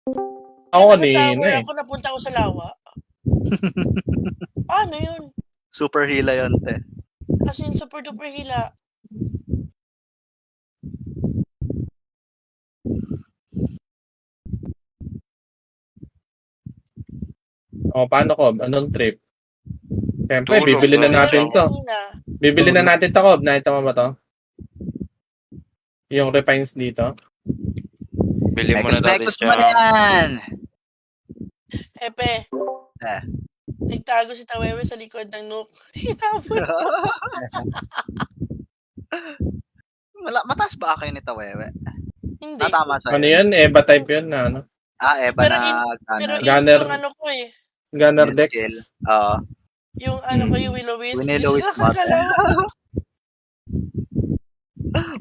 Ako Kaya kanina naka-tower eh. ako, napunta ako sa lawa. Paano yun? Super hila yun, te. As in, super duper hila. O, paano ko? Anong trip? Siyempre, Tulog, bibili na Lodi natin Chang. to. Kanina. Bibili na natin to, Kob. Nakita mo ba to? Yung refines dito. Bili mo na Lodi Mekos mo na Chang. yan! Epe, Eh. nagtago si Tawewe sa likod ng Nook. Hinabol ko. Mataas ba kayo ni Tawewe? Hindi. Tama sa'yo. Ano yan? EVA type yun na ano? Eba Pero na pero Gunner. yung ano ko eh. Gunner Unit Dex. skill. Oo. Yung ano ko, yung Will-O-Wisp. Will-O-Wisp Hindi sila kakalaw.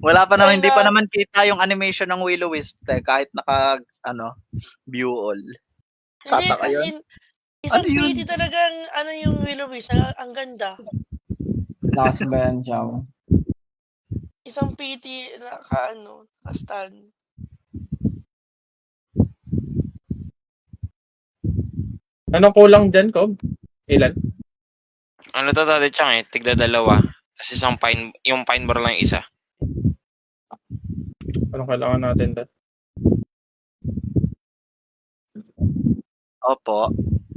Wala pa naman, Sana- hindi pa naman kita yung animation ng Will-O-Wisp kahit naka, view all. Hindi, Tataka as yun. in, isang Ano yun? PT talagang, yung Will-O-Wisp. Ang ganda. Lakas ba yan, Chow? Isang PT na ka-stand. Anong kulang dyan, Kob? Ilan? Ano to Lodi Chang eh? Tigda dalawa. Tapos yung pine bar lang isa. Anong kailangan natin doon? Opo.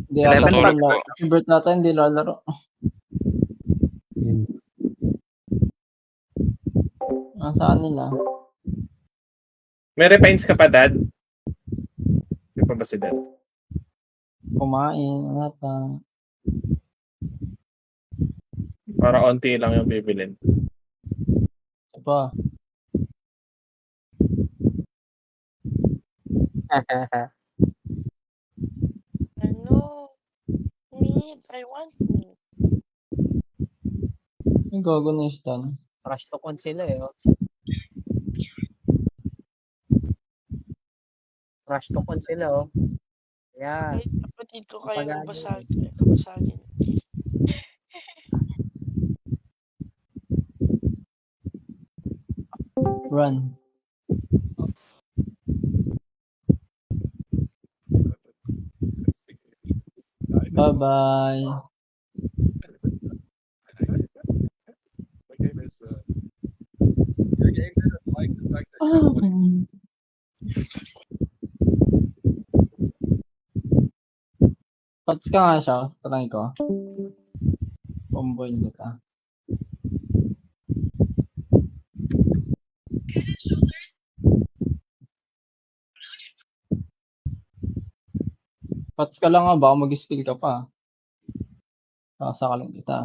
Hindi 11 ata tulog sila. po. Si Bert nata hindi lalaro. Saan nila? May refines ka pa, Dad? Hindi pa ba si Dad? Kumain, ata. Para onti lang yung bibilin. Isa pa. Meat, I want meat. Yung gago na yung stun. Rush to con sila eh. Oh. Rush to con sila oh. Yan. Kahit kapatid ko kaya Kapagano. kabasagin. Run. Bye-bye. Pats ka nga siya. Try ko. Comboin kita. Pats ka lang nga. Baka mag-skill ka pa. Sakasakalin kita.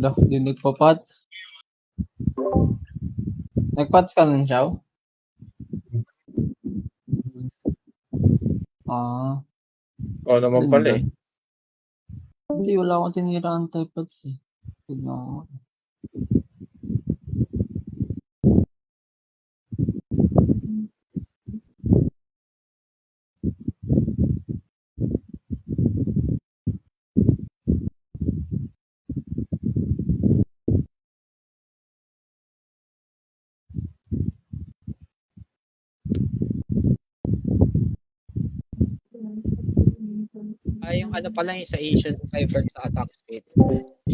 Dah, di nagpa-pats. Nag-pats ka nun, Chow? Oo naman pala eh. Hindi, wala akong tinira anti-pats eh. Tignan ko. Yung ano pa lang yung sa Asian Cyber sa attack speed.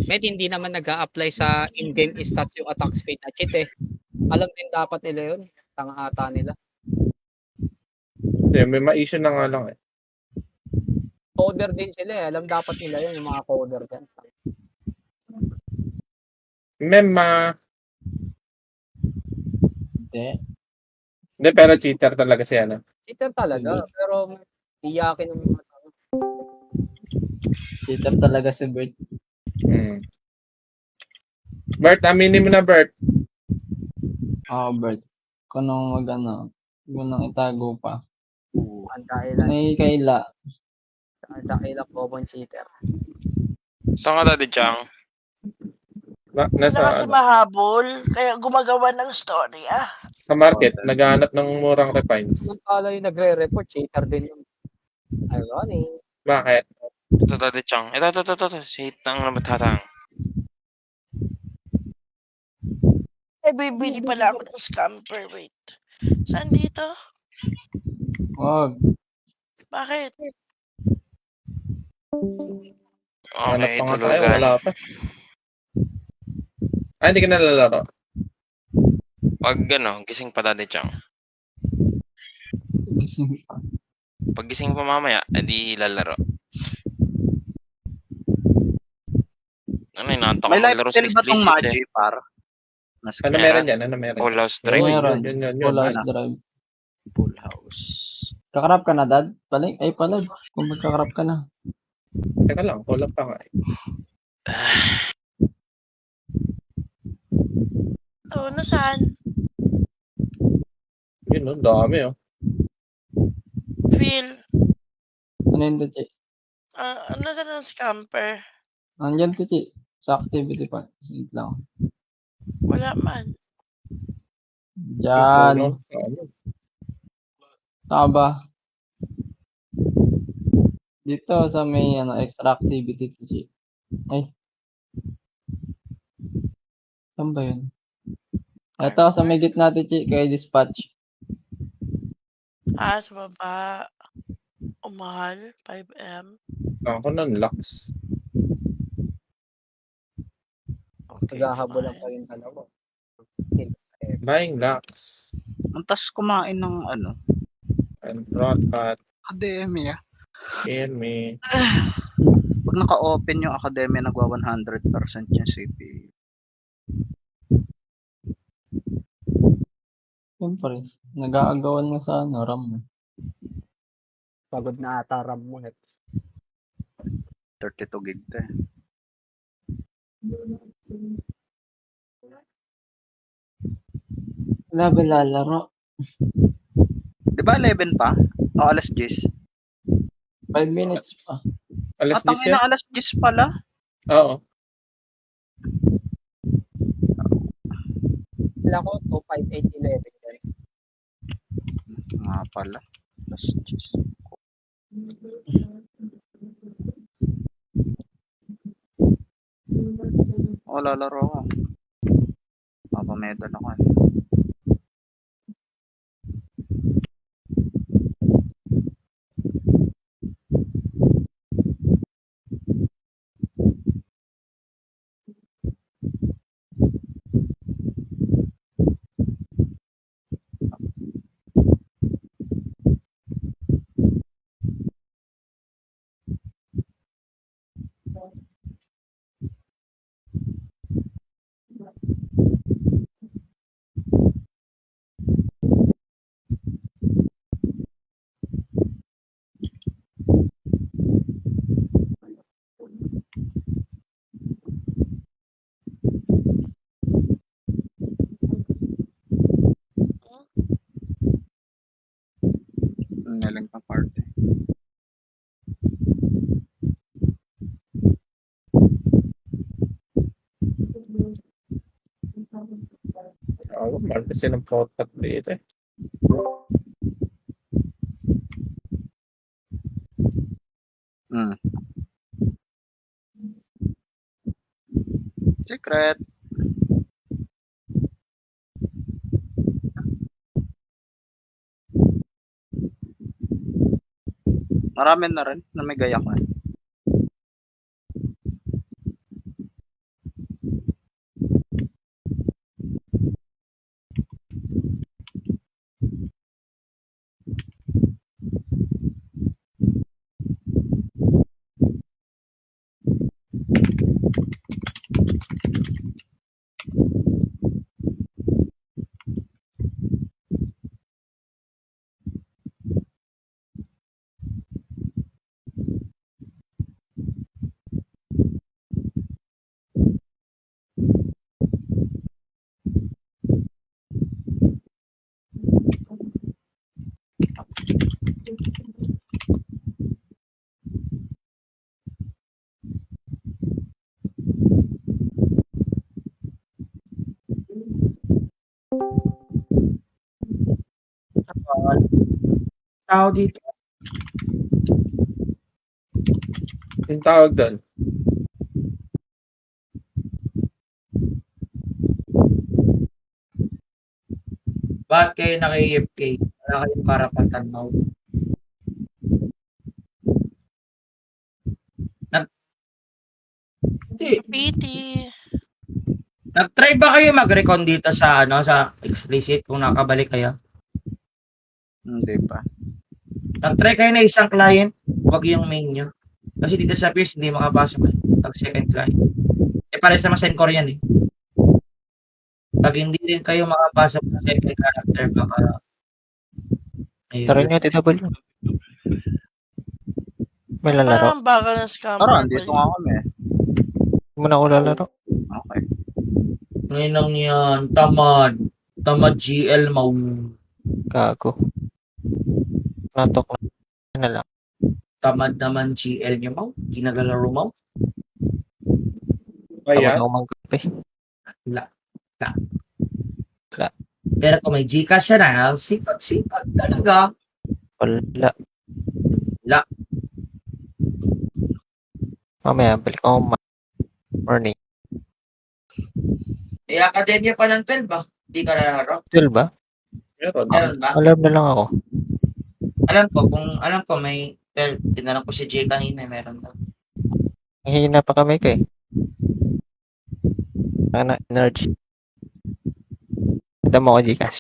Met hindi naman nag-a-apply sa in-game stats yung attack speed na cheat eh. Alam din dapat nila yun. Tanga ata nila. May ma-issue na nga lang eh. Coder din sila eh. Alam dapat nila yun yung mga coder dyan. Mema. Hindi. Pero cheater talaga siya, no? Cheater talaga. Pero iyakin ng mga tao. Cheater talaga si Bert. Bert, aminin mo na, Bert. Bert. Kung nung kung nung itago pa. Ang dahilan. May kaila. Ang dahilan common cheater. Saan ka Lodi Chang? Kasi Nasa mahabol, kaya gumagawa ng story sa market, naghahanap ng murang refines. Yung tala yung nagre-report, cheater din yung ironic. Bakit? Ito, Daddy Chang. Ito. Si Hitang na mathatang. Bibili pala ako ng scamper. Wait. Saan dito? Wag. Bakit? Hanap Okay, pa nga tayo, tulugan. wala pa. Hindi ka nalalaro. Pag gising pa Daddy Chang. Gising pa. Pag gising pa mamaya, edi lalaro. Inaantok May ako maglaro sa lifesteal ba tong explicit eh. Magi, par? Nas Ano meron dyan? Ano meron? Full house Uy, drive. Meron. yun. Full house Ano? drive. Full house. Kakarap ka na, Dad? Palay? Ay, palad. Kung magkakarap ka na. Teka lang, kulang pa nga. Oo, nasaan? Yun, no? Dami, oh. Phil. Ano yun, Tichi? Nasaan ang scamper? Nandyan, Tichi. Sa activity pa. Sige lang. Wala man. Diyan. Kulang. Ano? Saan ba? Dito sa may extra activity, Tichi. Ay. Saan ba yun? Ito, sa may gitna, Tichi. Kay dispatch. Sa baba. Umahal. 5M. Ako nun, Lux. Okay, Naghahabulan fine. pa yung dalawa. Buying Lux. Antas kumain ng And Broadbat. academia. Kill me. Pag naka-open yung academia, nagwa 100% yung CPU. Siyempre. Nag-aagawan nga sa RAM. Pagod na ata RAM mo. 32 gig to eh. Wala ba lalaro? Di ba 11 pa? O alas 10? 5 minutes pa. Alas 10 Tangina, yan? alas 10 pala. Oo. Wala ko 25811 yan. Nga pala. Alas 10. O, lalaro ako. Papamedal ako eh. Nilang pa party. Oo, mahal kasi ng podcast dito eh. Secret. Marami na rin na may gayak na. Tao dito. Yung tawag doon. Bakit kayo naka-AFK? Wala kayong karapatan mo. Hindi. Pity. Nag-try ba kayo mag-recon dito sa sa explicit kung nakabalik kayo? Hindi pa. Nag-try kayo na isang client, wag yung main nyo. Kasi dito sa peers, hindi makapasok pag second client. Pares naman sa Korean eh. Pag hindi rin kayo makapasok sa second character, baka ayun. Laro nyo, TW. May lalaro. Parang baka ng scammer. Tara, andito nga kami. Hindi mo na ako lalaro. Okay. Ngayon yan, tamad. Tamad GL mau. Gago. Natok na lang. Tamad naman GL nyo mau. Ginagalaro mau. Kaya, Tamad ako magkape. Pero kung may Gcash siya na, sipat talaga. Wala. Wala. Mamaya, balik ako morning. Eh, akademya pa ng 12 ba? Hindi ka nalaro? 12 ba? meron. Meron ba? Alam na lang ako. Alam ko may 12. Tinanong ko si Jay kanina, meron daw. Hihina pa kami kay. Sana energy. Kita mo ako Gcash.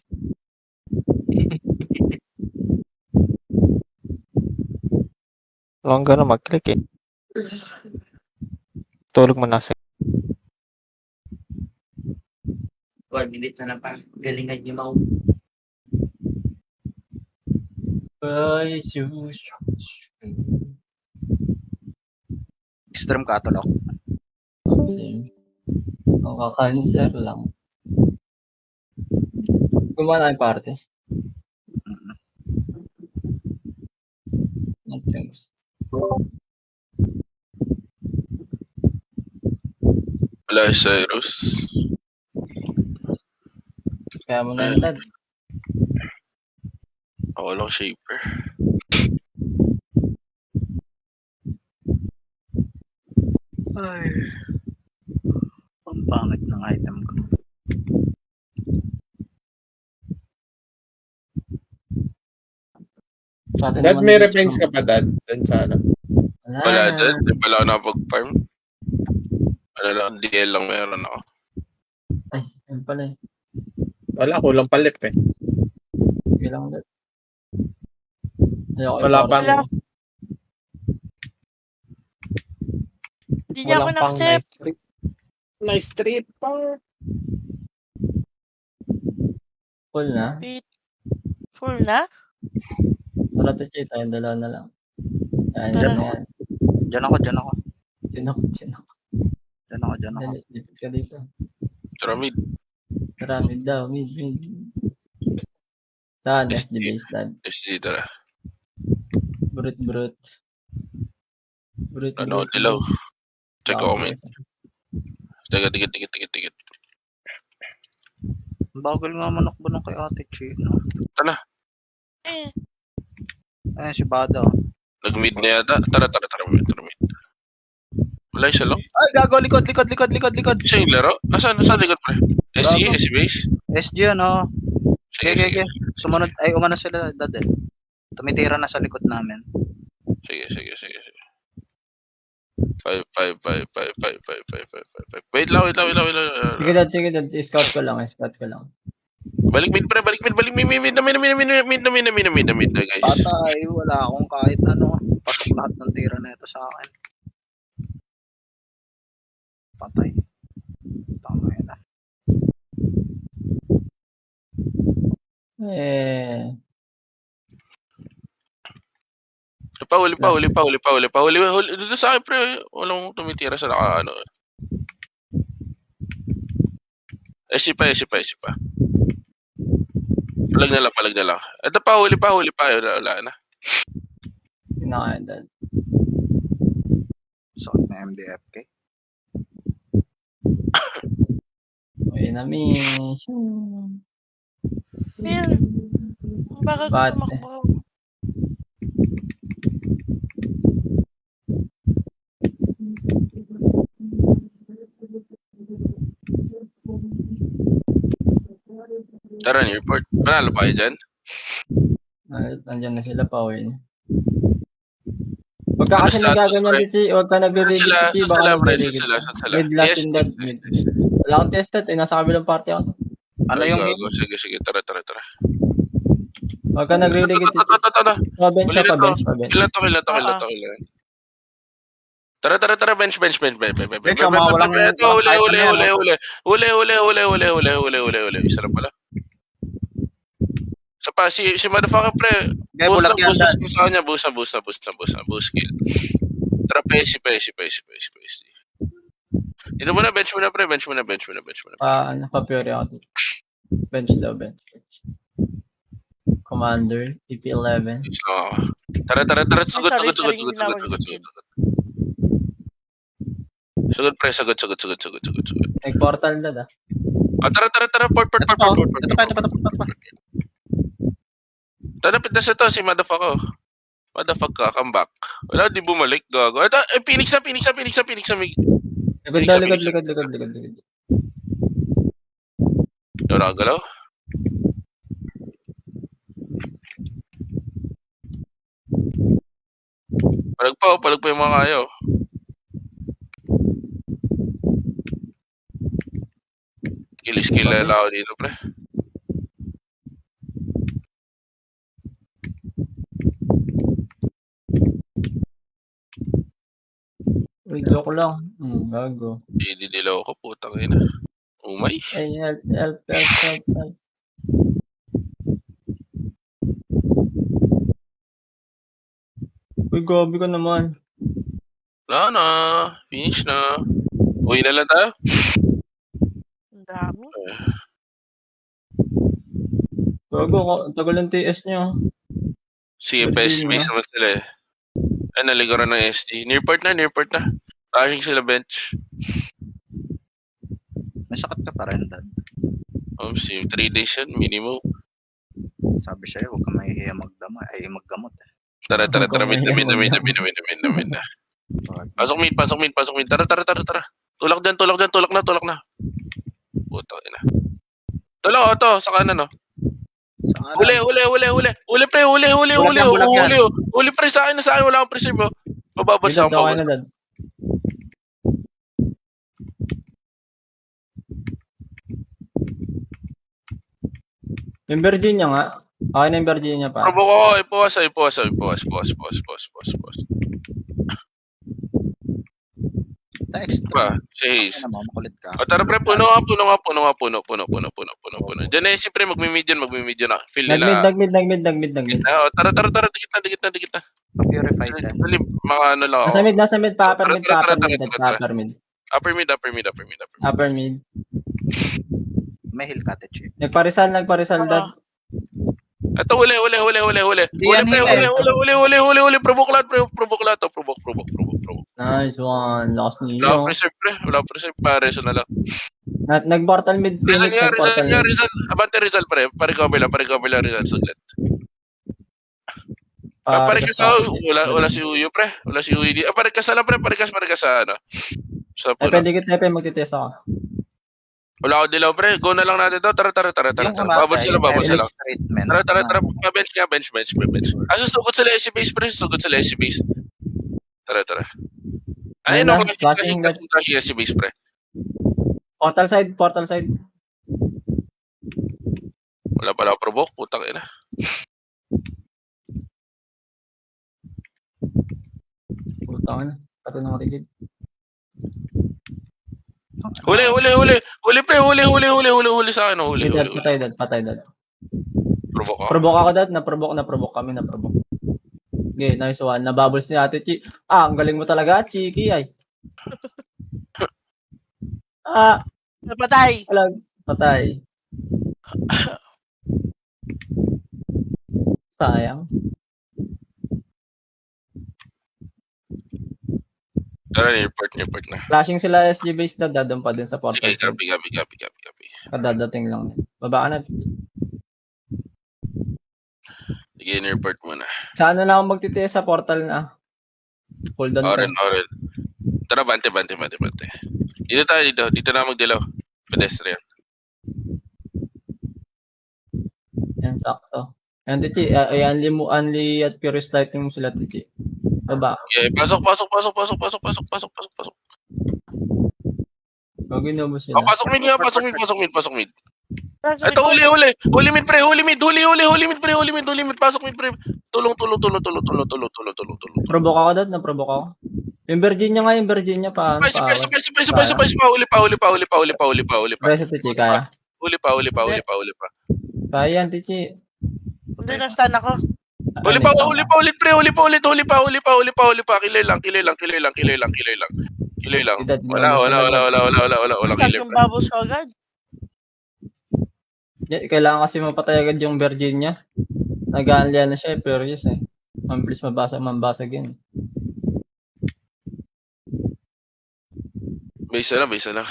Long na mag-click eh. Tulog mo na sa 1 minute na lang pa. Galingan niyo mau. Ay, sus. Extreme catalog. Same. Ang kaka-cancer lang. Gumawa na yung party. Thanks. Wala si Cyrus. Kaya mo na yun, Dad. Ako lang shaper. Ay. Ang pangit ng item ko. Sa atin Dad, naman may dito, refines ka pa, Dad? Doon sa ano? Wala din. Di pala ako nakapag-farm. Ano lang, DL lang meron ako. Ay, yun pala eh. Wala, kulang palip eh. Sige lang, Dad. Ayoko Wala i-party. pang, Hindi niya ako walang pang na-accept. nice trip. Nice trip pa. Full na. Full na? Tara to, Chay. Tayong dalawa na lang. Ayan, Tara. dyan na yan. Diyan ako. Sinok. Diyan ako. Dali, lipit ka dito. Tara mid. Tara, mid daw. Mid. Saan? SD base, Dad. SD tara. Brut. Ano, dilaw. Check ako mid. Tigit. Ang bagal nga manokbo nung kay Ate Chi, no? Eh, Si Bada. Oh. Nag-mid na yata. Tara mid. Wala isa lang. Ay, gago. Likod. Isa yung laro? Saan likod pre? SG base? SG, ano? Sige. Sumunod. Ay, umano sila, Dad eh. Tumitira na sa likod namin. Sige. 5. Wait lang. Sige, Dad. Scout ko lang. Balik mid pre, balik mid na mid guys. Patay, wala akong kahit ano. Patok lahat ng tira na ito sa akin. Patay. Tama yun ah. Huli pa. Dito sa akin pre, walang tumitira sa naka ano. SC pa. Palag na lang. Ito pa, huli pa. Wala na. Pinakain, Dad. Suot na MDFK. Uy, na-mission. Phil. Baka Bate. tumakbo. Tara, airport. Panalo ba kayo dyan? Nandiyan na sila, pauwi na. Huwag ka Ano kasi status, nagaganyan, pre? Tichi. Huwag ka nagre-ready, Sila, Tichi. saan Baka sila, pre? nagre-ready. Saan sila? Mid last Yes, in that. yes, Mid. yes, yes. Wala akong tested eh. Nasa kabilang party ako. Ano Ay, yung gago. Sige. Tara. Huwag ka nagre-ready, Tichi. Tara. Pa-bench Uli siya, na to. pa-bench, pa-bench. Kailan to. Tara. Bench. Teka, mga walang- Ito, walang uli. Isa lang pala. Sa pa, si motherfucker, pre. Kaya bulag yan. Boost sa kanya. Boost kill. Tara, pesi. Dito muna, bench muna, pre. Bench muna. Pa-fury ako, Tichi. Bench daw, bench. Commander, EP11. Yes lang ako. Tara. Sugot. Sorry, yung tinawag ni Jin. Sugot, pre. Sugot. Nag-portal na Tara. Port. Ito pa. Tanapit na siya to, si motherfucker. Motherfucker, come back. Wala, di bumalik, gago. Ito, Phoenix na. Likod. Ito, nakagalaw. Palag pa yung mga kayo. Skill na ako dito, pre. Wait, joke lang. Gago. Didilaw ko, putang ina. Umay. Ay, help. Uy, gabi ka naman. Wala na. Finish na. Uwi na lang tayo. Ang dami. Gago, ang tagal ng TS niya. Sige, Virginia. base naman sila eh. Ay, naligaran ng SD. Nearport na. Rushing sila bench. Nasakit ka pa rin, Dad. Si 3 days yan, minimum. Sabi siya, huwag ka mahihiya maggamot. Tara, Huwag kang mid mahiya na. Pasok mid. Tara. Tulak na. Puta ina. Tulak, to, sa kanan, no? Saan? Uli, pre, Bulag yan. uli, pre, sa akin, wala akong preserve, oh. Mababas Dad, ako. okay na, Dad. Yung Virginia nga. Okay na yung Virginia pa. Provoke ako, ipuwas. Text. Ba, si Hayes. Ano mo, makulit ka. O, tara, pre, puno nga. Diyan pre, magmi-median na. Feel nila. Nag-mid. O, tara, dikit na. Pa-purify din. Dali, mga ano lang ako. Nasa mid, pa-upper mid. Tara. Upper mid. May heal ka, Techi. Nagparisal, Dad. Ito, uli. Provoke lahat to. Provoke. Nice one. Last Wala niyo. akong preserve, pre. Pare, so na lang. Nag-portal mid Phoenix. Nag-portal mid. Rizal. Abante Rizal, pre. Pare-copy lang Rizal. Sudlet. Pare-kas ako. Wala si Uyo, pre. Wala si Uyo. Pare-kas lang, pre. Pare-kas sa ano. Sa Ay, puno. pwede kita, magtitest ako. Wala ako dilaw, pre. Go na lang natin to. Tara. Babal sila. Treatment. Tara. Bench. Susugot sila SC base, pre. Tara. Ayun, Ayun na, okay. flashing SC base, pre. Portal side. Wala pala provoke. Putang ina. Putang na. Pati ng rigid. Huli, pre. Huli sa akin. Huli. Patay, Dad. Provoke ako. Provoke ako, Dad. Naprovoke kami. Okay, nice one. Nabubbles ni Ate Chi. Ang galing mo talaga, Chiki, ay. Napatay. Patay. Sayang. Tara, airport na. Flashing sila SG base, Dad. Dadon pa din sa portal Sige, side. copy. Kadadating lang. Baba ka na. Sige, airport muna. Sa ano na ako magtitiis sa portal na? Hold on. Oren. Tara, bante. Dito tayo. Dito na magdilaw. Pedestrian. Yan, sakto. Yan, Tichi. Unli at Curious Lighting mo sila, Tichi. Baba. Yeah, pasok. Gagawin mo Oh, sila. pasok mid nga, pasok mid. Ito, huli mid pre, huli mid, pre, pasok mid pre. Tulong. Provoke ako doon, na-provoke ako. Yung Virginia, paano? Sabay, huli pa. Reset, Tichi, kaya. Huli pa. Kaya yan, Tichi. Hindi, na-stun ako. Huli pa ulit pre, huli pa. Killer lang. Wala Stun killer. yung bubbles ko agad. Kailangan kasi mapatay agad yung Virginia. Nag-aanlian na siya, Furious eh. Mabilis mabasag yun. Base na.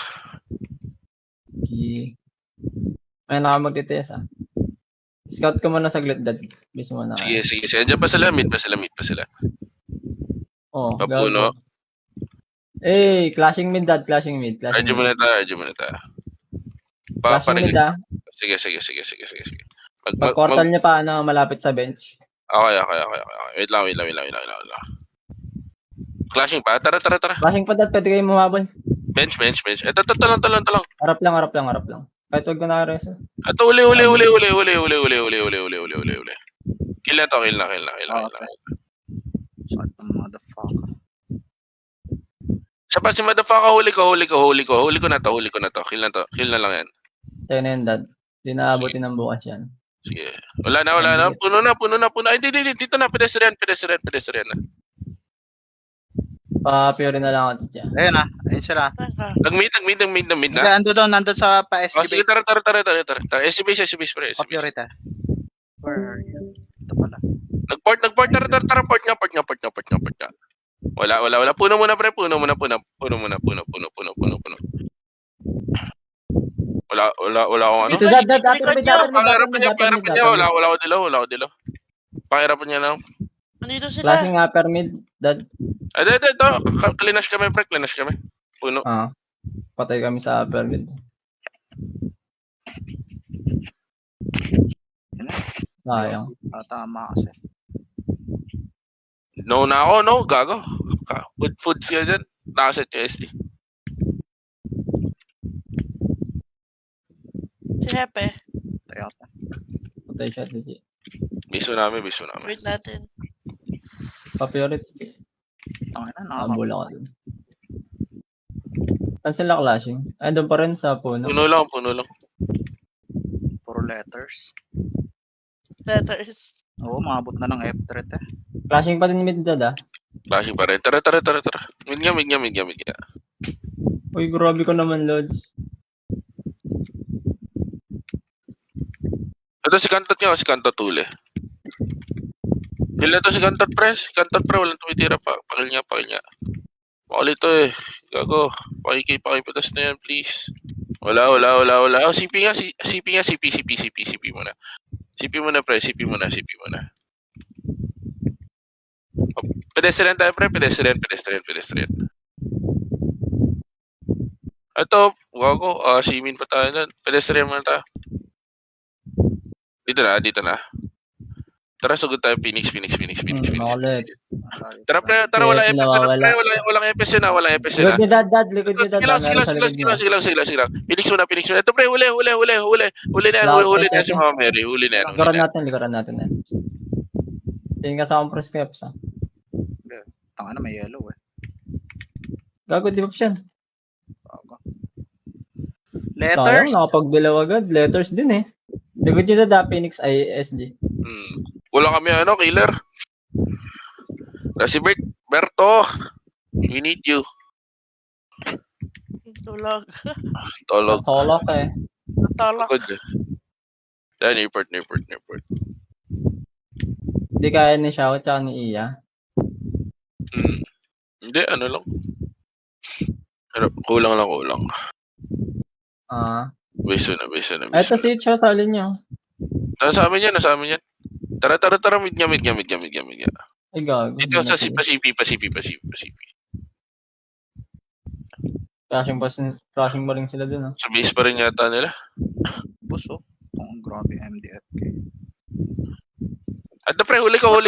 Okay. May nakamag-DTS ah. Scout ka muna saglit, Dad. Bis mo na. Sige. Andiyan pa sila, mid pa sila. Oo. Kapuno. Clashing mid, Dad. Radyo muna tayo. Clashing mid ah. Sige. Pag portal niya pa, malapit sa bench. Okay. Wait lang. Clashing pa. Tara. Clashing pa, Dad. Pwede kayo mumabol. Bench. Ito, talong. Harap lang. Kahit wag ko na-reso. Ito, uli. Kill na. Shut the motherfucker. Siya pa si motherfucker, huli ko na to. Kill na lang yan. Tayo na yan, Dad. Hindi naabutin ng bukas yan. Sige. Wala na. Puno na. Ay, dito na. Pedestrian na. Pa-Fury na lang ako dyan. Ayun sila. Nag-mid Hindi, na. nandun sa Oh, sige, pa-SG tara. SCBase, pre. Priority. Where are you? Ito pala. Nag-port. Tara, port nga. Wala. Puno muna, pre. Puno muna. Wala akong ano. Ito, Dad. Pangirapan niya. Wala ako dilo. Pangirapan niya lang. Nandito sila. Clashing upper mid, Dad. Ay, ito. Klinash kami, pre. Puno. Patay kami sa upper mid. Sayang. Tama kasi. No na ako, no. Gago. Foods ka dyan. Nakaset yung SD. Si Hepe. Patay siya, Tichi. Biso namin. Wait natin. Pa-Fury, Tichi. Tangina, Nakabul ako dun. Saan sila clashing? Ay, doon pa rin sa puno. Puno lang. Puro letters. Letters. Oo, maabot na ng F-threat eh. Clashing pa din mid, Dad ah. Flashing pa rin. Tara. Mid nga. Uy, grabe ka naman, Lods. Ito si Kantot niya, si Kantot uli. Kila to si Kantot pre, walang tumitira pa. Pakil niya. Pakil ito eh. Gago, pakipitas na yan please. Wala. Oh, CP muna. CP muna pre, CP muna. Oh, pedestrian tayo pre, pedestrian. Ito, gago, simin pa tayo nun. Pedestrian muna tayo. Dito na. Tara, sugod tayo, Phoenix. Makulit. Tara, wala Yes, EPS na, nawawala. pre, walang EPS na. Likod niya, Dad. Likod niya, Dad. Sige lang. Phoenix muna. Ito, pre, huli na yan si Mama Mary. Huli na yan. Likaran natin. Tingin ka sa compress caps, ah. Tangina, may yellow eh. Gago, di ba siya? Letters? Sayang, nakapagdilaw agad. Letters din eh. Likod niya sa Phoenix ISG. Wala kami, killer. Si Berto, we need you. Tulog. Tolog. Tolok eh. Natulog. Good. Yan, airport. Hindi kaya ni Xiao tsaka ni Iya. Hindi, ano lang. Pero kulang. Beso na. Eto si Xiao, salin niyo. Nasa amin yan. Tara, mid nga. Ay, gago. Dito sa Pacific. Crashing ba rin sila dun, ah. Sa base pa rin yata nila. Buso. Grabe MDFK. Ano pre, huli. Puta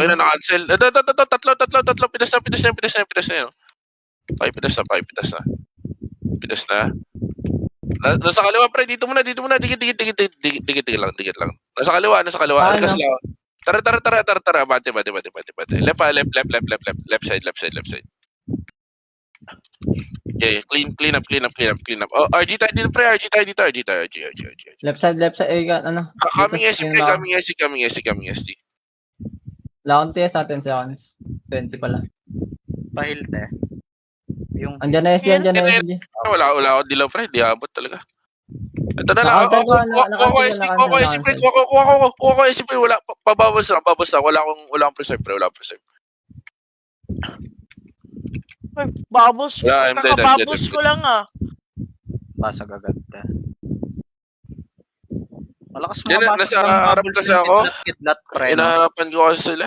na na-cancel. Tatlo. Pitas na yun. Pitas na. Nasa kaliwa pre, dito muna. Dikit lang. Nasa kaliwa. Paano? Arkas lang. Tara. Bate. Left side. Okay, clean up. Oh, RG tayo dito pre, RG tayo. Left side, ano? Coming Dito SC sa pre, pinaka- coming SC. Wala akong TS natin seconds. 20 pala. Pahilte. Yung Andyan na SG. Wala ako dilaw pre, di abot talaga. Ito na lang. Naka-counter ko, Kuha ko SC pre, kuha ko SC pre, wala, bababos lang. Wala akong preserve pre, Ay, babos ko. Yeah, I'm dead. Kakababos ko lang ah. basag agad. Malakas Diyan, mga nasa harap kasi ako. Kidlat pre. No? Inaharapan ko kasi sila.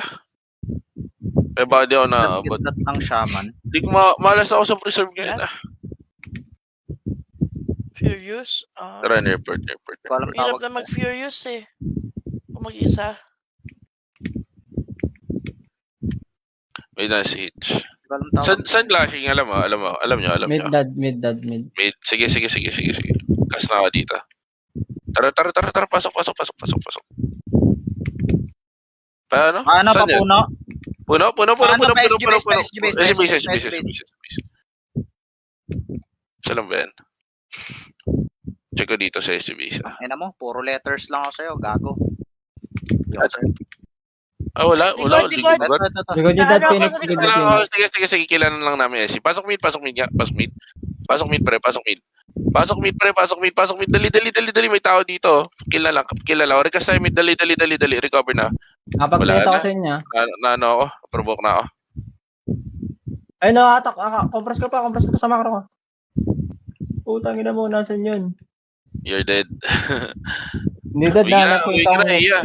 Eh, baka di ako naabot. Kidlat ng shaman. Di ko malas ako sa preserve ngayon ah. Furious. Tara, airport. Walang Hirap tawag. na mag-furious eh. Kung mag-isa. May nasa hitch. Walang tawag. Saan flashing? Alam nyo. Mid dad. Mid. Sige. Kas na ako dito. Tara. Pasok. Paano? Ano pa Saan yan? puno? Puno. Pa SG base. Saan lang ba yan? Check ko dito sa SGB. Ayun mo, puro letters lang ako sa'yo, gago. Wala. Ligod. Siguro dyan dad, Phoenix. Sige, kilala lang namin SC. Pasok mid. Pasok mid. Dali. May tao dito. Kilala. Rekas tayo mid. Dali. Recover na. Nakapag-TS Wala ako na. sa inyo. Ano ako? Provoke na ako. Ay, nakatak. Compress ko pa sa macro ko. Putang ina mo, nasan yun? You're dead. Hindi dad, nahanap ko isa akong Iya.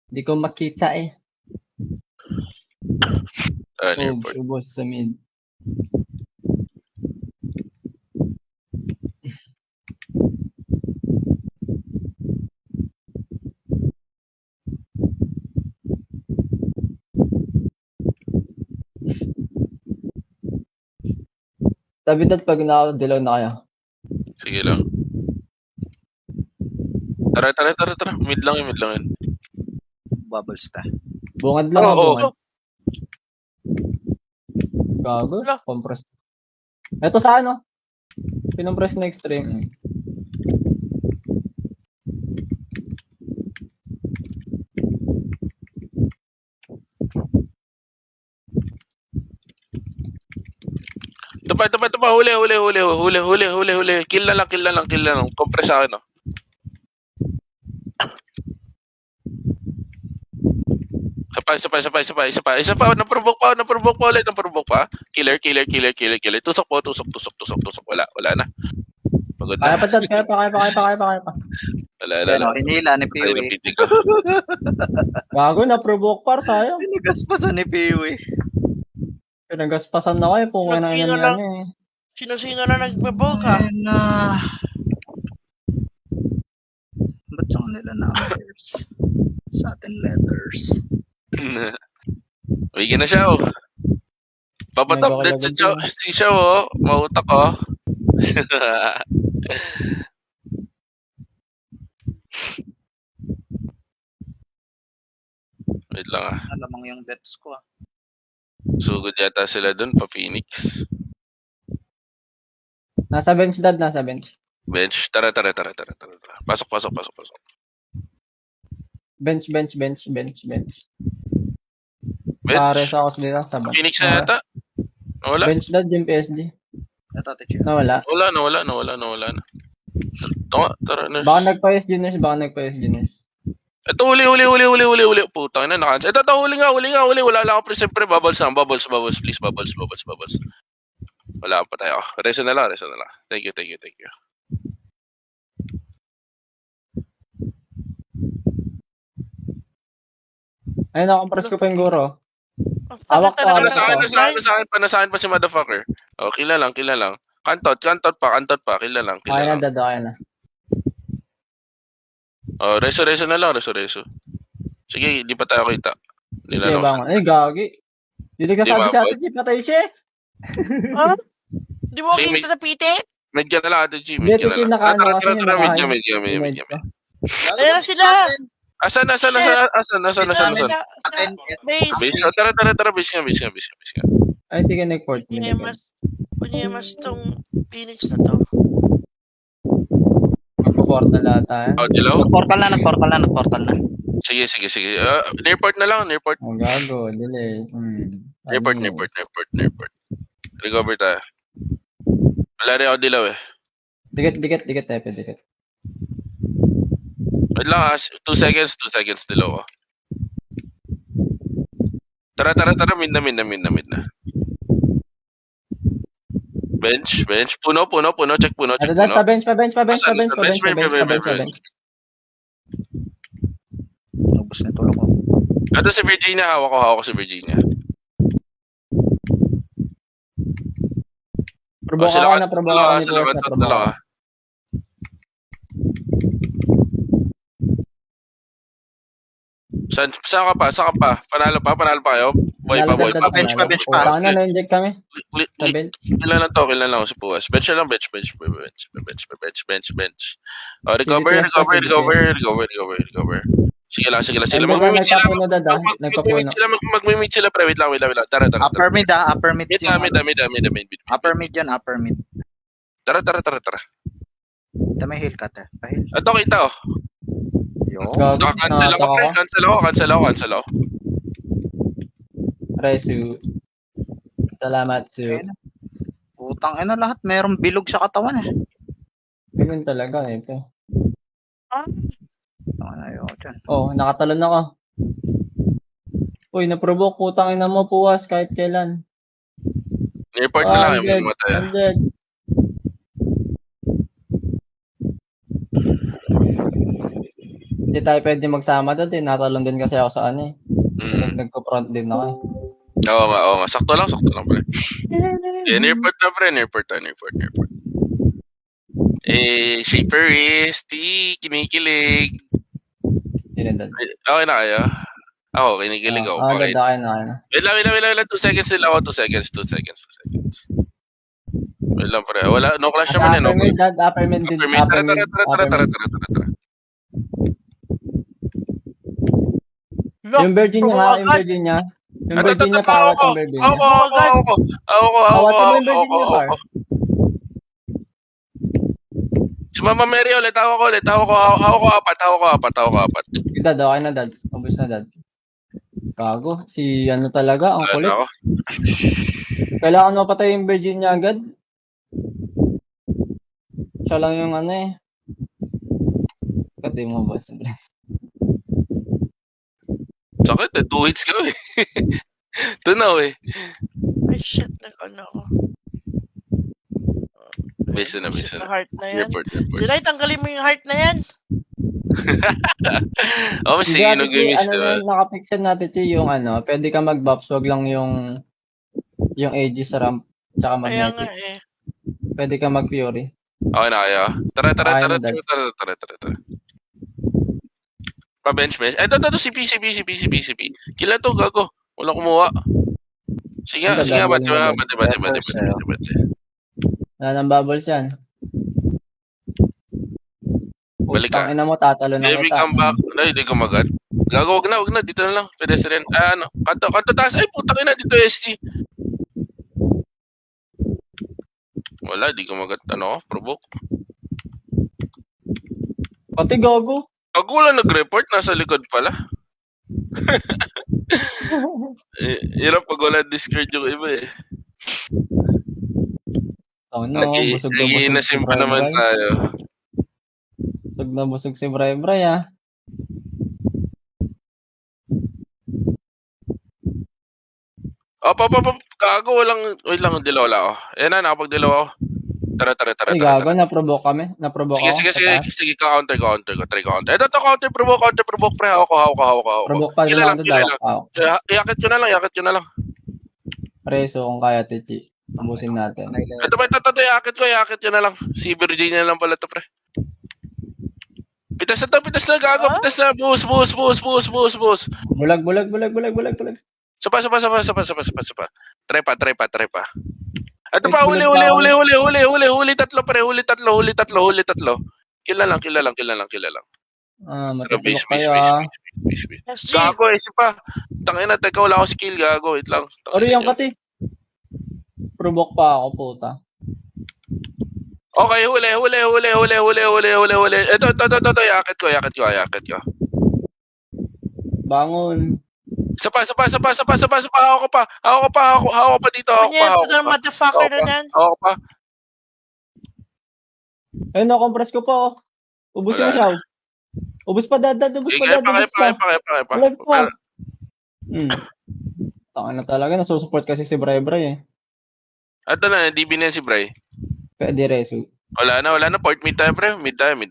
Hindi ko makita eh. Airport. Ubos sa mid. Sabi dad, pag nakadilaw na kayo. Sige lang. Tara. Mid lang yun. Bubbles ta. Bungad lang ang Oo. bungad. Gago, Wala. compress. Ito sa ano? Pinompress na extreme. Ito pa. Huli. Kill na lang. Compress sa akin, no? Isa pa. Naprovoke pa ulit. Killer. Tusok. Wala na. Pagod Kaya na. pa dad, kaya pa. Wala. Ano, hinila ni Ay, Piwi. napitig ko. Gago, na-provoke par, sayang. Pinagaspasan ni Piwi. Pinagaspasan na kayo, kung ano Sino yan lang? eh. Sino na nagbaboka? Ba't sa kanila numbers? Sa atin letters. Bigyan na siya, oh. Papatap May dead bakal sa agad si siya, oh. Mautak, oh. Wait lang, ah. Alamang yung deaths ko. Sugod yata sila dun, pa Phoenix. Nasa bench dad, nasa bench. Bench. Tara. Pasok. Bench. Bench. Pares ako dito sa bench. Phoenix na yata. Wala. Bench dad, yung PSG. Ito, teacher. Nawala. Wala na. Tara na. Baka nagpa-yes Juniors. Ito, huli. Putang ina, naka-cancel. Ito, huli nga. Wala lang ako preserve pre. Bubbles, please. Bubbles. Wala pa tayo. Reso na lang. Thank you. Ayun, nakompress ko pa yung guro. Hawak Hawak ko, Panasahan pa si motherfucker. Oh, kila lang. Kantot pa. Kila lang. Kaya na dad, kaya na. Oh, reso na lang, reso. Sige, hindi pa tayo kita. Hindi na Sige, lang. bangon. Ay, gagi. Hindi nagsasabi Di ba, sa atin, Chi. Patay siya. Ah? Di mo Sige, kita na pite? Med ka na lang, Ate G. Hindi, Med ka na Titi, lang. nakaano kasi yun, Tara, nakahin. med ka. Ayan na sila! Asan? Sa Base. Tara, base nga. Ay, hindi ka nag-port. Punyemas tong Phoenix na to. Magpo-port na lahat tayo. Oh, dilaw? Nag-portal na. Sige. Nearport na lang, nearport. Ang gago, delay. Nearport. Recover tayo. Wala rin ako dilaw eh. Dikit, tepe, dikit. Wait lang 2 seconds dilaw ko. Tara, mid na. Bench. Puno, check puno. Ito, pa-bench. Ubus na tulog ko. Ito si Virginia, hawak ko si Virginia. Provoke ako na, provoke ako ni Boss na provoke ako. Saan ka pa? Panalo pa kayo? Boy pa. Bench pa. Utang na, na-inject kami. Sa bench. Kailan lang si Puwas. Bench na lang, bench. Oh, recover. Sige lang. Nagpapuno dada. Mag-meet sila, pre. Wait lang. Tara. Upper mid. Upper mid yun. Tara. May heal ka, te. Pahil. Ito kita, oh. Yo. Gago, Cancel nakatak ako. Cancel ako. Resu. Salamat, Su. Putang ina lahat. Merong bilog sa katawan eh. Ganun talaga eh. Pe. Ayaw dyan. Oh, nakatalon ako. Uy, na-provoke. Putang ina mo, Puwas, kahit kailan. Nearport na lang. I'm dead. I'm dead. Hindi tayo pwede magsama doon. Natalon din kasi ako sa ano eh. Nagko-front din ako eh. Oo nga. Sakto lang, pre. Nearport na, pre. Nearport. Shaper is kinikilig. Sinundan. Okay na kayo? Ako, kinikilig ako. Okay. Ganda kayo na. Wait lang. 2 seconds sila ako. 2 seconds. Wait lang, pre. Wala, no clash naman eh. Upper mid. Tara. Yung Virginia. Yung Virginia, pawat yung Virginia. Ako. Pawatin mo yung Virginia, Bar. Si Mama Mary ulit. Ako ko apat. Dad, okay na, Dad. Ubus na, Dad. Gago. Si ano talaga, ang kulit. Ako. Kailangan mo patay yung Virginia agad. Siya lang yung ano eh. Pati mo ba? Sakit eh. 2 hits ka eh. Tunaw eh. Ay, shit. Nag-ano ako. Base na. Heart na yan. Report. Junay, tanggalin mo yung heart na yan. Mas sige, nag-miss diba? Nakapixel natin yung ano, pwede ka mag-buffs, wag lang yung Aegis ramp, tsaka Kaya nga magnetic. eh. Pwede ka mag-Fury. Okay na kayo. Tara. Kaya na, Dad. Tara. Pa-bench. Ito, CP. Kila to, gago. Wala kumuha. Sige, bati. Wala nang bubbles yan. Balik ka. Tangina mo, tatalo na Let me kita. come back. Hindi ko magat. Gago, wag na. Dito na lang. Pedestrian. Kanto taas. Ay, putang ina. Dito SG. Wala, di ko magat. Provoke. Pati gago. Gago lang nag-report. Nasa likod pala. Hirap pag wala Discord yung iba eh. Oh no, busog na busog si Nag-iinasim pa naman Bray. tayo. Busog na busog si Bray ah. Gago, walang... Wait lang, dilaw ako. Ayan na, nakapag-dilaw ako. Tara. Ay gago, na-provoke kami. Na-provoke ako. Sige, counter ko. Try counter. Ito, counter, provoke, pre. Hawak ko. Provoke pa rin Kila lang ito lang. daw. Iakit ko na lang. Preso kung kaya, Tichi. Ambusin natin. Ito, iakit ko na lang. Si Virginia lang pala to, pre. Pitas na to, pitas na, gago, Ah? pitas na. Bus. Bulag. Sapa. Trepa. Ito pa, Bulag huli, tatlo, pre, huli tatlo. Kila lang. Pero Matutulog kayo bis. SG. Gago, isa pa. Tangin na, teka, wala akong skill, gago, wait lang. Ano yung kati? Provoke pa ako, puta. Okay, huli. Ito, yakit ko. Bangon. Sapa. Hawak ko pa dito, Ano yung motherfucker na yan? Hawak ko pa. Ayun, na-compress ko pa, oh. Ubus Wala mo siya. Ubus pa, dad. Ubus pa. Live pa. Tanga na talaga, nasusupport kasi si Bray eh. Ito na, DB na yan si Bray. Pwede resu. Wala na. Port mid tayo, pre. Mid tayo. May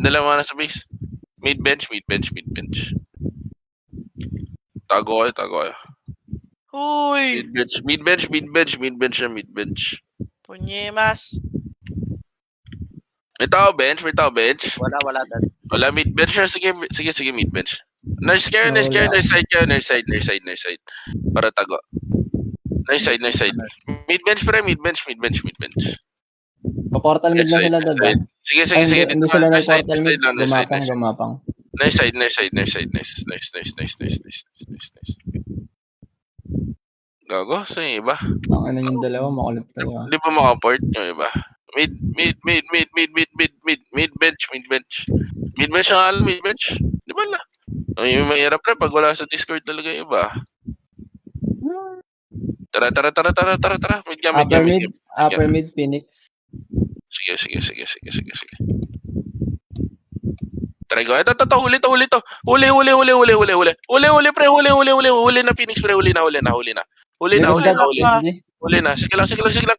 dalawa na sa base. Mid bench. Tago kayo. Uy! Mid bench. Punyemas. May tao bench. Wala dad. Wala, mid bench. Sige, mid bench. Nurse side. Para tago. Nurse side. Mid bench. Pa-portal mid lang sila, dad. Sige. Hindi sila Nurse side, nag-portal mid. nurse side. Gumapang. Nice side. Nice. Gago, sa iba. Ang ano yung dalawa, makulit kayo. Hindi pa makaport yung iba. Mid bench. Mid bench. Di ba na? Ay, mahirap na pag wala sa Discord talaga yung iba. Tara. Mid Upper mid, Phoenix. Sige. Try ko. Ito, huli to. Huli, pre. Huli na Phoenix, pre. Huli na. Huli na. Sige lang.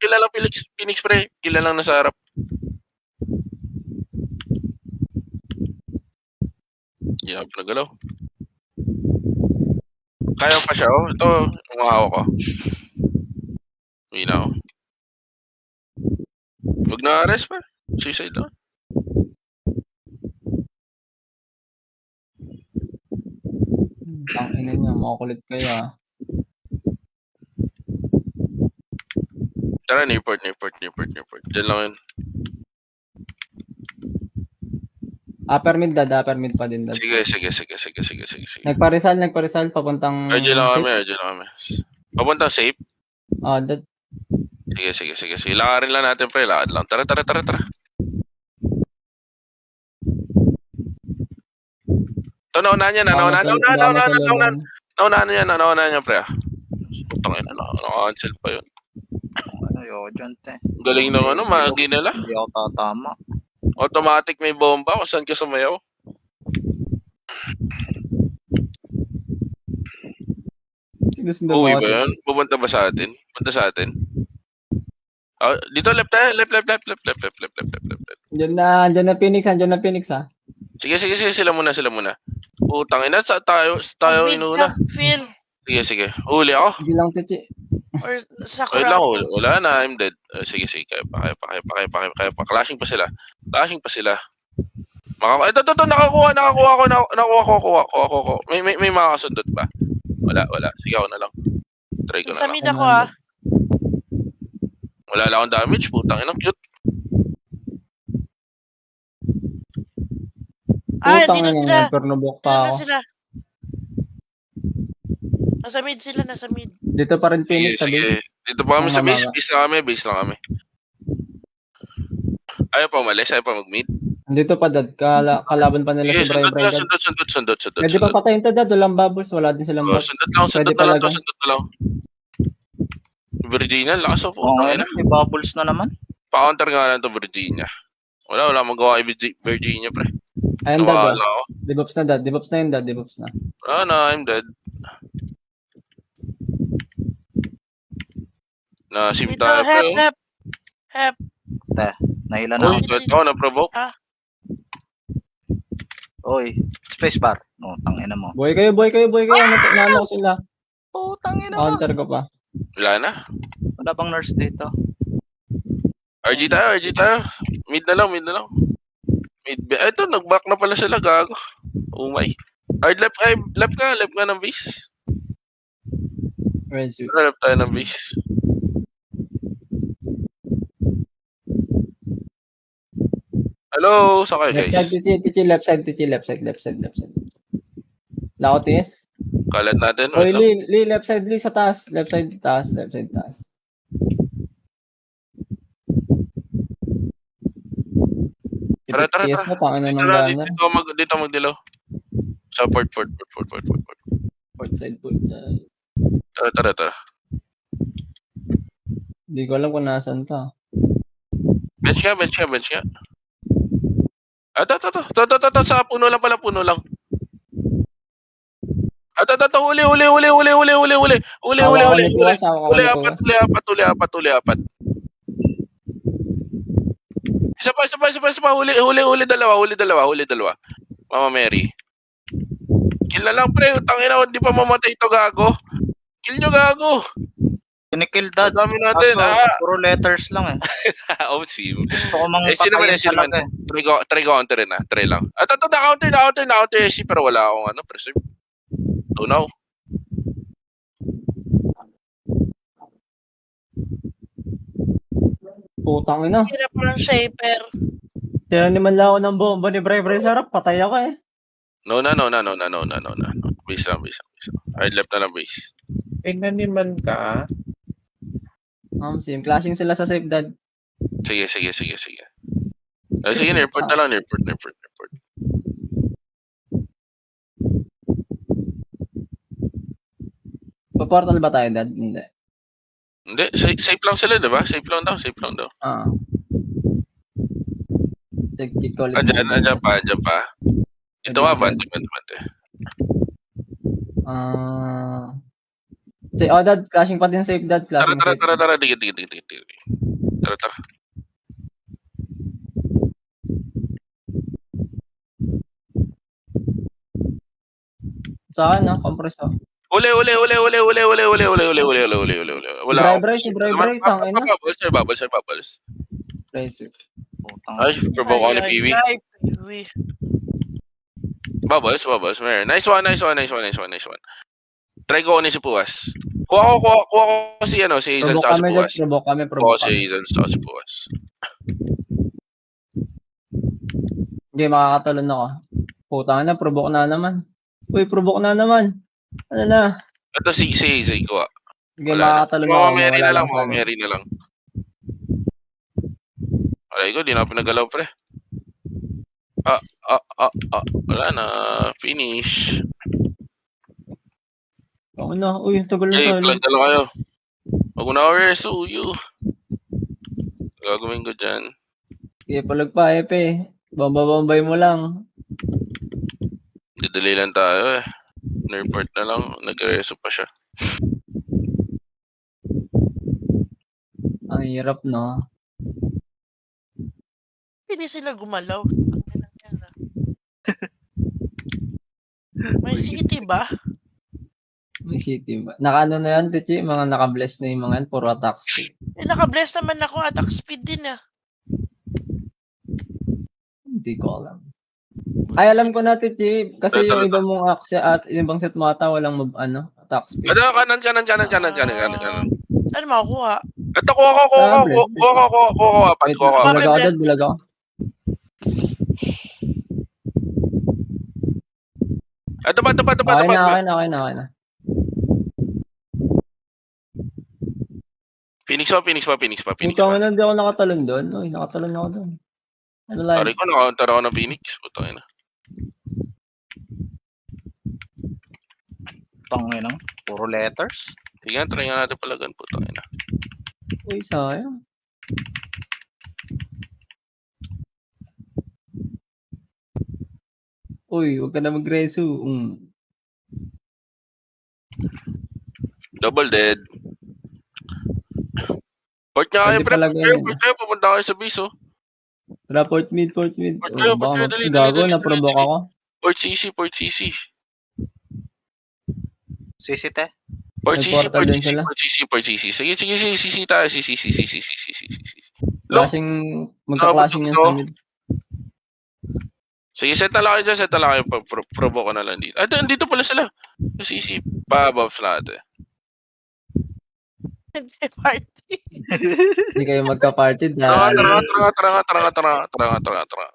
Kila lang Phoenix, pre. Kila lang nasa harap. Hindi na pinagalaw. Kaya pa siya, oh. Ito, yung hawak ko. Uwi na ako. Huwag na-arrest pa. Suicide lang. Ang ina niya, makukulit kayo. Tara, Newport. Diyan lang yun. Upper mid pa din, dad. Sige. Nagparisal, papuntang... Diyan lang kami. Papunta safe? Dad. Sige. Lakarin lang natin, pre. Lakad lang. Tara. Ito, naunahan yan. Naunahan yan, pre. Putang ina, naka-cancel pa yun. Ayoko dyan, te. Galing ng magi nila. Hindi ako tatama. Automatic may bomba kung saan ka sumayaw. Uwi ba yun? Pupunta ba sa atin? Punta sa atin? Dito, left. Diyan na Phoenix, ha? Sige, sila muna. Putang ina, tayo inuna. Phil. Sige. Huli ako. Sige lang, Tichi. Or Wait Sakura. lang, wala na, I'm dead. Sige, kaya pa. Clashing pa sila. Ito, nakakuha ko. May makakasundot ba? Wala. Sige, ako na lang. Try ko na Sa lang. mid ako, ah. Wala lang akong damage, putang ina, cute. Putang dito ina, sila. pernobok pa Dito ako. sila. Nasa mid. Dito pa rin Phoenix sa base. Dito pa kami sa base. Mama. Base lang kami. Ayaw pa umalis, ayaw pa mag-meet. Dito pa, dad. Kalaban pa nila si Bray. Sundot. Pwede pa patayin to, dad. Walang bubbles. Wala din silang bubbles. Sundot na lang. Virginia, lakas po. May bubbles na naman. Pa-counter nga lang to Virginia. Wala magawa kay Virginia, pre. Ayun, dad. Nawala ako. Debuffs na, dad. Debuffs na yun, dad. Debuffs na. I'm dead. Nasim Dito, tayo, pre. Hep. Nahila na Uy, ako. sweat ako, na-provoke. Oy, spacebar. Tangina mo. Boy kayo. Ano ko sila? Tangina mo. Counter ko pa. Wala na. Wala bang nurse dito? RG tayo. Mid na lang. Ito, nag-back na pala sila, gago. Oh my. Hard left, ay, left ka ng base. Resu. Left tayo ng base. Hello, sa kayo Left guys. side, Tichi, left side, Tichi, left side. Lakotis. Kalat natin. Oy, Wait lang. Lee, left side, Lee, sa taas. Left side, taas. Tara. TS mo, tangin na ng Dito na, gunner. dito magdilaw. Sa port. Port side. Tara. Hindi ko alam kung nasan to. Bench ka. To, sa puno lang pala, puno lang. Huli. Uli apat. Isa pa, huli dalawa. Mama Mary. Kill na lang, pre. Tangin na, hindi pa mamatay ito, gago. Kill nyo, gago. Kinikill dad. Dami natin, Kaso, puro letters lang eh. Sim. Gusto ko mang Sino patayin naman. talaga eh. Try counter na. Try lang. Na-counter SC, pero wala akong preserve. Tunaw. Putang ina. Hirap mo ng shaper. Tinaniman lang ako ng bomba ni Bray Sarap. Patay ako eh. No. Base lang. Hard left na lang base. Tinaniman ka. Sim. Clashing sila sa safe dad. Sige. Ay, sige, airport na lang. Airport. Pa-portal ba tayo dad? Hindi. Hindi, safe lang sila, diba? Safe lang daw. Ah. Check ulit. Andyan pa. Ito nga, bante. Dad, clashing pa din safe dad. Clashing safe. Tara. Dikit. Tara. Sa akin, no? Compress ako. Uli. Wala. Si Bray, tangin na. Bubbles. Pressure. Putang. Ay, provoke ako ni Piwi. Piwi. Bubbles. Meron. Nice one. Try ko ni si Puwas. Kuha ko si Hazel Provoke tsaka si kami, Puwas. dad. Provoke kami. Kuha ko si Hazel tsaka si Puwas. Hindi, makakatalon ako. Putang na, provoke na naman. Uy, provoke na naman. Ano na? Ito si Hazel kuha. Hindi, makakatalon ako. Mama Mary Wala na lang. sa akin. Alay ko, di na ako pinagalaw, pre. Wala na. Finish. Ako na. Uy, tagal na Hey, tayo. plug na kayo. Wag mo na ako resuyo. Gagawin ko dyan. Sige, palag pa, Epe. Bombay mo lang. Didali lang tayo eh. Nireport na lang. Nag-reso pa siya. Ang hirap, no? Hindi sila gumalaw. Tangina yan, ah. May city ba? May city ba? Nakaano na yan, Tichi? Mga naka-bless na yung mga yan. Puro attack speed. Naka-bless naman ako. Attack speed din ah. Hindi ko alam. Ay, alam ko na, Tichi. Kasi yung iba mong aksya at yung ibang set mo ata walang attack speed. Ano, kanan. Saan makukuha? Ito, kuha ko. Apat. Bulag ako dad, bulag ako. Ito pa. Okay na. Phoenix pa. Putang ina, hindi ako nakatalon doon. Uy, nakatalon ako doon. Ano lang? Sorry ko, naka-counter ako ng Phoenix. Putang ina. Tangin na. Puro letters. Sige, try nga natin palagan. Putang ina. Uy, sayang. Uy, huwag ka na mag-resu. Double dead. Port niya kayo, Pwede pre. pala ganyan. Port kayo, pupunta kayo sa base, oh. Tara, port mid. Port Oh, kayo, baka dali, gago, dali. na-provoke ako. Port CC. Sisite. Port May CC. portal din sila. Sige, CC tayo. CC. Magka-clashing yan sa mid. Sige, set na lang kayo dyan, set na lang kayo. Provoke ko na lang dito. Ito, dito pala sila. Sisi, pa-buffs natin. Hindi party. Hindi kayo magka-party Tara, dahil tara.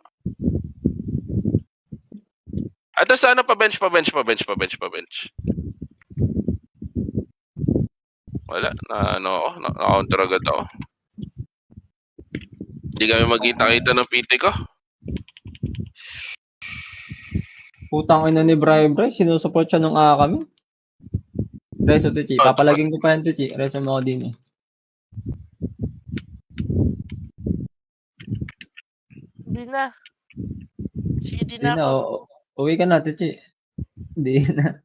Ito sana pa-bench. Wala, na-counter agad ako. Hindi kami magkita-kita ng PT ko. putang ina ni Bray, sinusupport siya nung kami. Reso Tichi, papalaging ko pa yan Tichi. Reso mo ako din eh. Hindi na. Sige, di Hindi na na, ako. uwi ka na Tichi. Hindi na.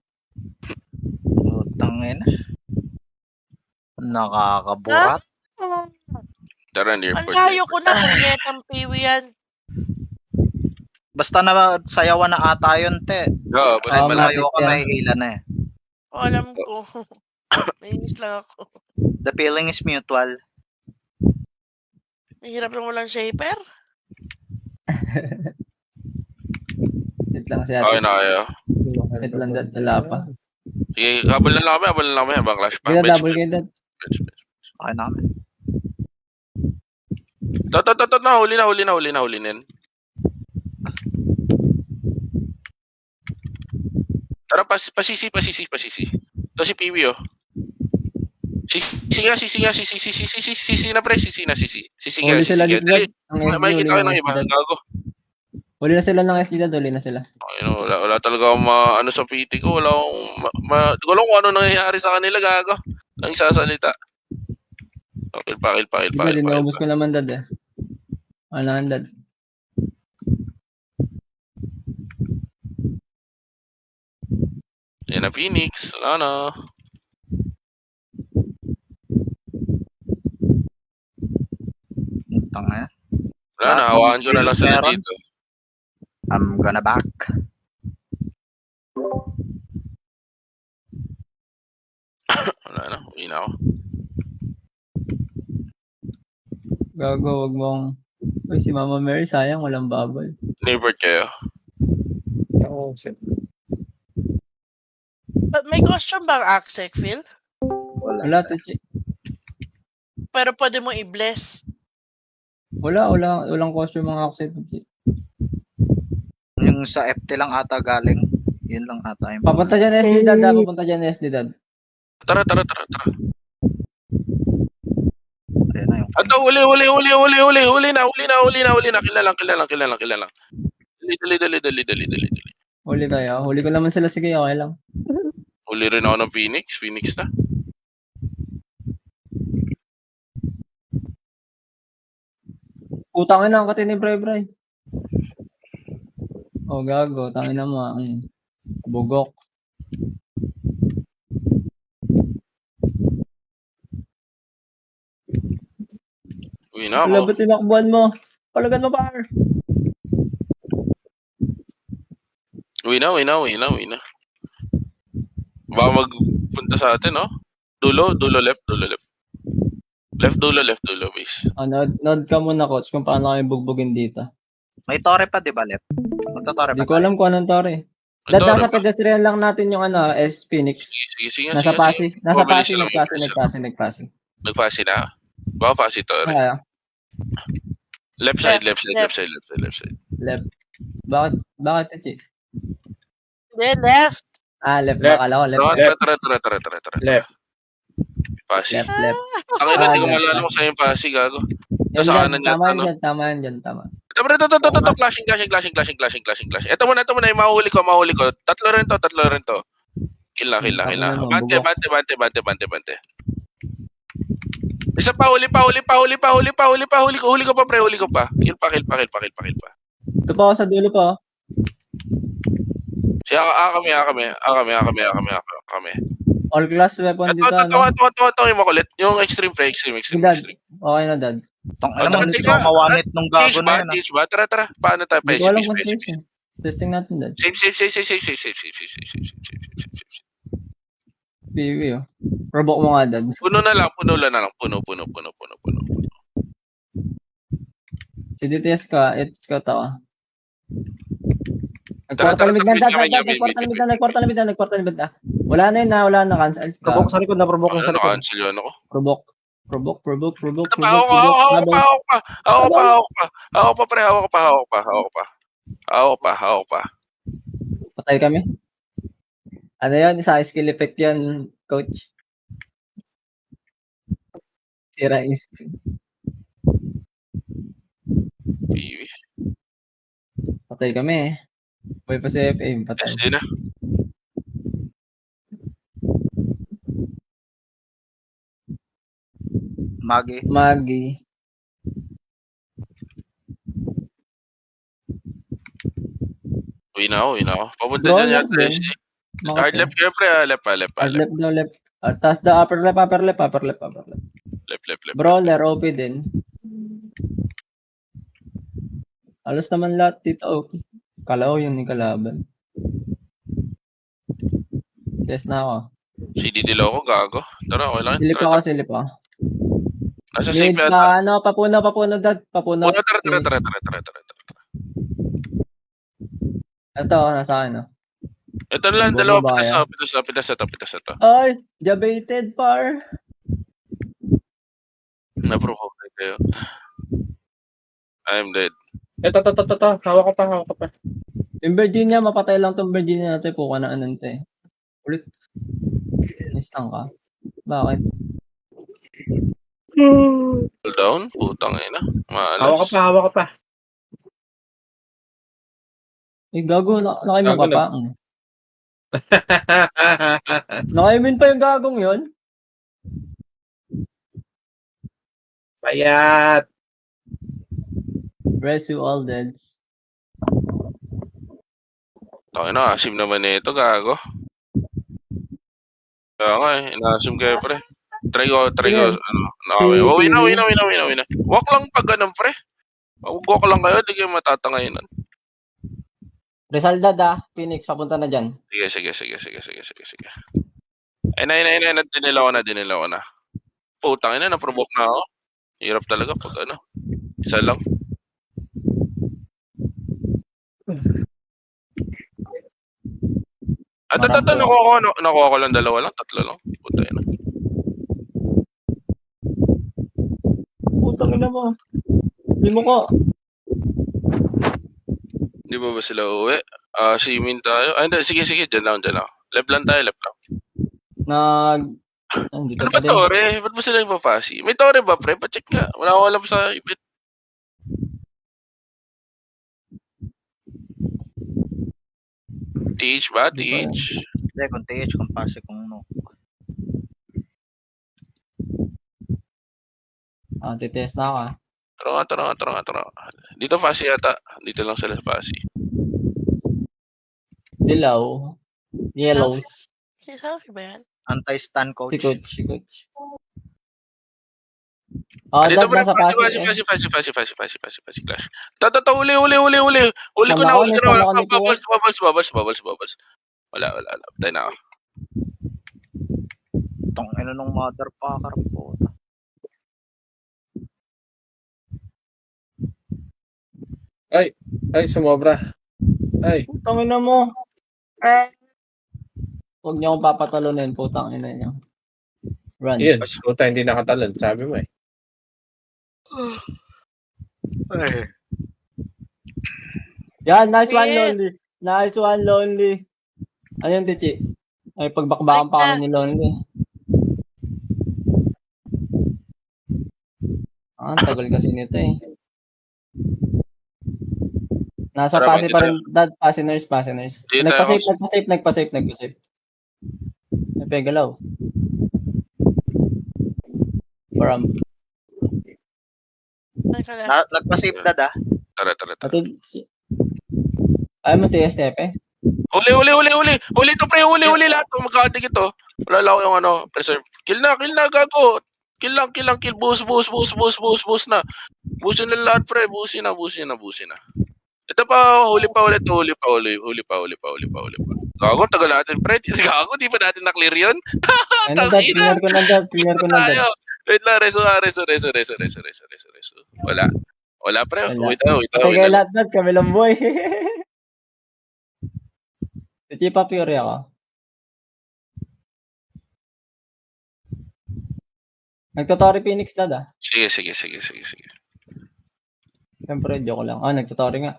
Putang ina. Nakakaburat. Tara, near Ang layo ko na kung netang piwi yan. Basta na sayawan na ata yun, te. Oo, basta Oo, Malayo ka, yan. nahihila na eh. O, alam ko. Nainis lang ako. The feeling is mutual. Mahirap lang walang shaper. Wait lang si Okay ate. na kayo. Wait lang dad, wala pa. Sige, habol na lang kami. Habang clash pa. Kaya Bench, double kayo dad. bench. Okay na kami. Huli na yan. Tara, pasisi. Ito si Piwi, oh. Sisi na, pre. Sisi na. Huli sila dito dad. Ang SD, May huli kita kayo ng ng SD iba. dad. Gago. Huli na sila ng SD dad, huli na sila. Okay, no, wala talaga akong ano sa PT ko. Wala akong, wala kung ano nangyayari sa kanila, gago. Ang sasalita. Okay, pakil. Dad, inaubos ko naman dad eh. Ano naman dad? Yan na, Phoenix. Wala na. Putang ina. Wala na, hawakan ko na lang sila Meron? dito. I'm gonna back. Wala na, uwi na ako. Gago, wag mong... Uy, si Mama Mary, sayang, walang bubble. Neighbor kayo. Oo, shit. But may costume bang Axec, Phil? Wala, Tichi. Pero pwede mo i-bless. Walang costume mga accent, Tichi. Yung sa FT lang ata galing. Yun lang ata yung... Papunta dyan SD dad, papunta dyan SD dad. Tara. Ayan na yung... Ato, uli na. Kilalang. Dali. Huli kayo. Huli ko naman sila, sige, okay lang. Uli rin ako ng Phoenix na. Putangin na ang katin ni Bray. Oh, gago. Tangin na mo. Bugok. Uwi na Wala ako. ba tinakbuhan mo? Palagan mo, par. Uwi na. Baka magpunta sa atin, no? Dulo, left. Left dulo, base. Nod ka muna, coach, kung paano kayo bugbugin dito. May tore pa, di ba, Lep? Magta-tore Hindi pa ko alam kung anong tore. Dad, nasa pedestrian lang natin yung S Phoenix. Sige. Nasa Pasig. Nasa Mabilis Pasig, lang, nagpasi. Nagpasi na. Baka pasi to. Kaya, Left side. left. Bakit, Tichi? Hindi, left. Left. Left. Akala ko, left. Tara. Left. Pasi. Left. Ang ina, hindi ko left, malala kung saan yung pasi, gago. Yan, Sa kanan tama yan, yan, tama yan, tama. Ito, clashing. Ito muna, yung mahuli ko. Tatlo rin to. Kill na. Bante. Isa pa, huli pa. Huli ko pa. Kill pa. Ito pa ako sa dulo pa. Siya, kami. All class weapon dito, Ito, yung makulit. Yung extreme. Dad, okay na, Dad. Tong alam mo, Tara, hindi teka. ko mawanit nung gago na yun. Teach ba? Tara. Paano tayo? Hindi ko alam kung trace eh. Testing natin, Dad. Save. PV, oh. Provoke mo nga, Dad. Puno na lang. Puno. Si DTS ka, it's ka tawa. Nagkwarta limit na, Wait lang, wait lang, nagkwarta limit na. Wala na, cancel. Provoke sa likod, na-provoke na Ano, sa likod. na-cancel yun ako. Provoke. Hawak pa. Patay kami. Ano yan? Isa skill effect yan, coach. Sira yung skill. PV. Patay kami. Boy pa si FM, patay. SD na. Magi. Uwi na ako. Papunta Bro, dyan left yata din. SD. Hard left kayo, pre. Left. Left daw, left. Taas daw, upper left. Left. Brawler, OP din. Alos naman lahat dito, okay. Kala ko yung kalaban. Yes na ako. CD Dilo ko, gago. Tara, okay lang. Silip ako. Nasa Mid safe yata. pa, ano, papuno, dad. Papuno. Tara. Ito, nasa ano. Ito na lang, dalawa. Bumabaya. Pitas na to. Ay, debated par. Na-provoke na kayo. I'm dead. Ito. Hawak ko pa. Yung Virginia, mapatay lang tong Virginia natin. Puka na anante. Ulit. Nistang ka. Bakit? Hold down. Putang ina. Hawak Maalas. ka pa. Eh, gago. Nakaimin ka Gago pa. Nakaimin pa yung gagong yon. Bayat. Rest you all deads. Tangina, asim naman ito, gago. Kaya nga ina-assume kayo, pre. Try ko, nakawin. Uwi na. Walk lang pag ganun, pre. Walk lang kayo, di kayo matatangayin. Rizal dad Phoenix, papunta na dyan. Sige. Ay, dinilaw ko na. Putang ina, na-provoke na ako. Hirap talaga pag ano. Isa lang. Nakuha ko lang, dalawa lang, tatlo lang. Puta ina. Putang ina mo. Hindi mo ko. Di ba sila uwi? Simin tayo. Ay, hindi. Sige. Dyan lang. Left lang tayo. Hindi Ano ka ba pa din. tore? Ba't ba sila ipapasi? May tore ba, pre? Pa-check nga. Wala ko alam sa ibit. TH ba? TH? Hindi, kung TH, kung pase, kung no. Titest na ako Tara nga. Dito fasi yata. Dito lang sila fasi. Dilaw. Yellows. Si Safi ba yan? Anti-stun coach. Si coach. Dad, nasa Pasig. Fasi clash. Uli. Uli ko na. Bubbles. Wala. Patay na ako. Tong ano nung motherfucker po. Ay, sumobra. Ay. Putang ina mo. Huwag niyo akong papatalunin, putang ina niyo. Run. Yun, puta, hindi nakatalon. Sabi mo eh. Yan, nice one, Lonely. Ano yung Tichi? Ay, pagbakbakan pa kami ni Lonely. Ang tagal kasi nito eh. Nasa Tara, pasi pa rin, dad, Passioners. Dito Nagpa-safe. Napegalaw. Param. Nagpa-save dad Tara. Ayaw mo TSTP? Uli to pre, uli lahat. Magkakatig ito. Wala lang yung ano, preserve. Kill na, gago. Kill, boost na. Boost na lahat pre, boost na. Ito pa, huli pa. Gago, tagal natin pre. Gago, di pa natin na-clear yun? Ano dad, clear ko na dad. Wait lang, reso. Wala pre, wait. Patay kayo lahat dad, kami lang boy. Si pa Fury ako. Nagtotori Phoenix dad ah. Sige. Siyempre, joke lang. Nagtotori nga.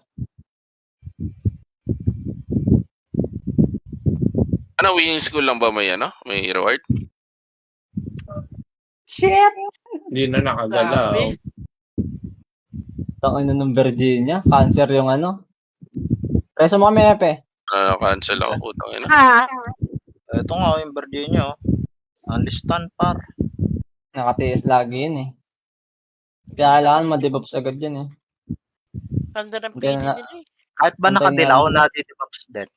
Ano, winning school lang ba may ano? May reward? Shit! Hindi na nakagalaw. Grabe. Tangin na ng Virginia. Cancer yung ano. Preso mo kami, Epe. Cancel ako, putang ina. Ito nga, yung Virginia, oh. Unlistan, par. Nakatiis lagi yun eh. Kaya kailangan ma-debuffs agad yan eh. Ganda ng Hindi PD na- nila eh. Kahit ba Antayin nakadilaw nga na ditipops din?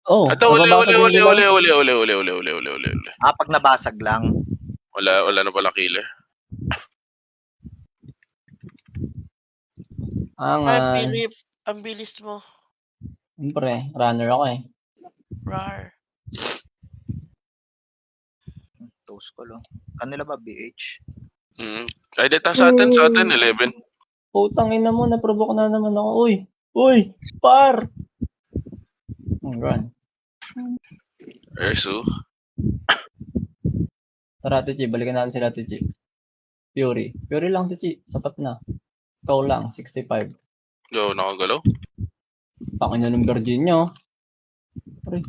Oh, Ito, uli. mababasag yung dilaw. Pag nabasag lang. Wala na pala killer. Ay, Angan. Philip, ang bilis mo. Siyempre, runner ako eh. Rar. Toast ko lang. Kanila ba BH? Ay, dito sa atin, 11. Putang ina mo, naprovoke na naman ako. Uy, par! Run. Ersu. Tara, Tichi, balikan natin sila, Tichi. Fury lang, Tichi. Sapat na. Ikaw lang, 65. Yo, nakagalaw. Takin na ng Virginia. Pare.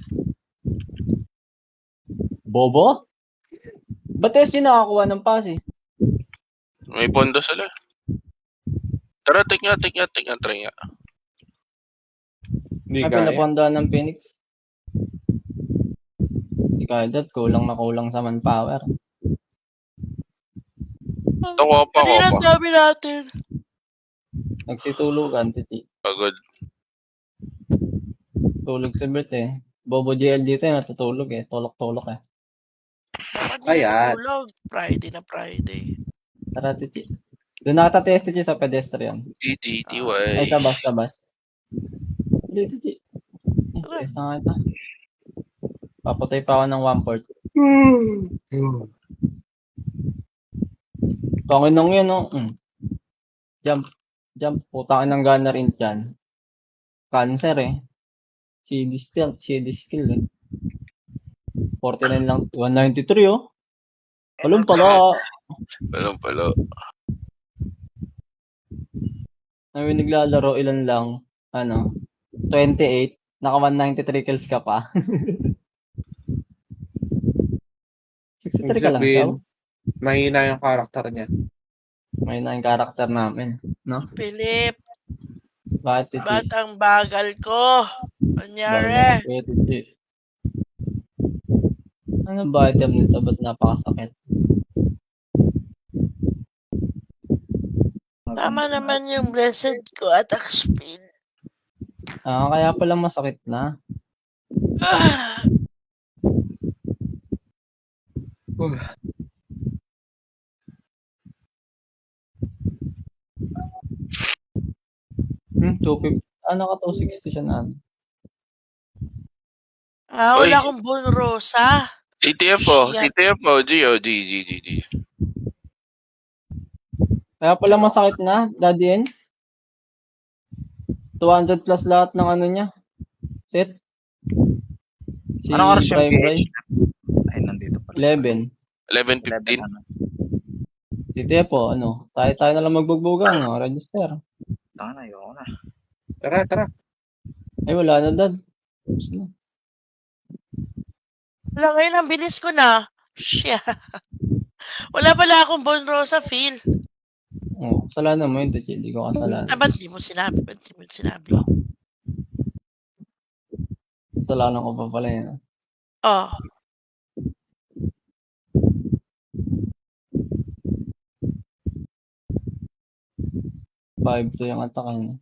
Bobo? Ba't SG nakakuha ng pass eh? May pondo sila. Tara, take nga, try nga. Hindi Ay, kaya. pinapondaan ng Phoenix. Hindi kaya dat, kulang sa manpower. Ito, kopa. Kanina ang dami natin. Nagsitulugan, Titi. Pagod. Tulog si Bert eh. Bobo GL dito eh, natutulog eh. Tolok-tolok eh. Dapat di Ayan. natutulog. Friday. Tara, Titi. Doon nakata-test, Titi, sa pedestrian. TTY. Ay, sa bus. Hindi, Titi. Tara. Test na nga ito. Papatay pa ako ng 1/4. Tangin nang yun, no? Jump. Putangin ng gunner in dyan. Cancer eh. CD skill eh. 49 lang. 193 oh. Palong pala. Palo. Namin naglalaro, ilan lang. 28. Naka 193 kills ka pa. 63 ka lang siya. Mahina yung karakter niya. May na yung karakter namin. No? Philip, Bakit, Titi? ba't ang bagal ko? Anyari? Bakit, Titi? Ano ba item nito? Ba't napakasakit? Tama naman yung blessed ko attack speed. Kaya pala masakit na. Ah, 250. Ka 260 siya na. wala akong Bon Rosa. CTFO. Shit. G. Kaya pala masakit na, Daddy Ends. 200 plus lahat ng ano niya. Set. Si Anong oras yung Prime PH? Ray, Ay, nandito pala. 11. 11:15. Si Tepo, tayo na lang magbugbugan, register. Tanga na, ayoko na. Tara. Ay, wala na, Dad. Tapos na. Wala ngayon, ang bilis ko na. Shit. Wala pala akong Bon Rosa, Phil. Kasalanan mo yun, Tichi. Hindi ko kasalanan. Ba't di mo sinabi? Kasalanan ko pa pala yun. Oh. Five to yung attack niya.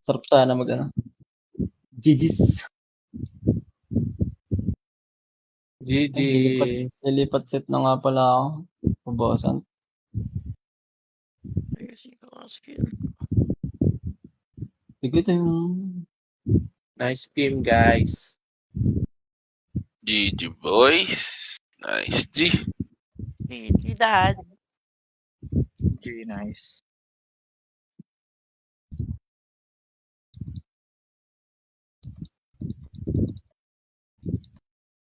Sarap sana GG's. GG. Nilipat set na nga pala ako. Pabawasan. Tigitin mo. Nice game, guys. GG boys. Nice G. Dad. G, nice.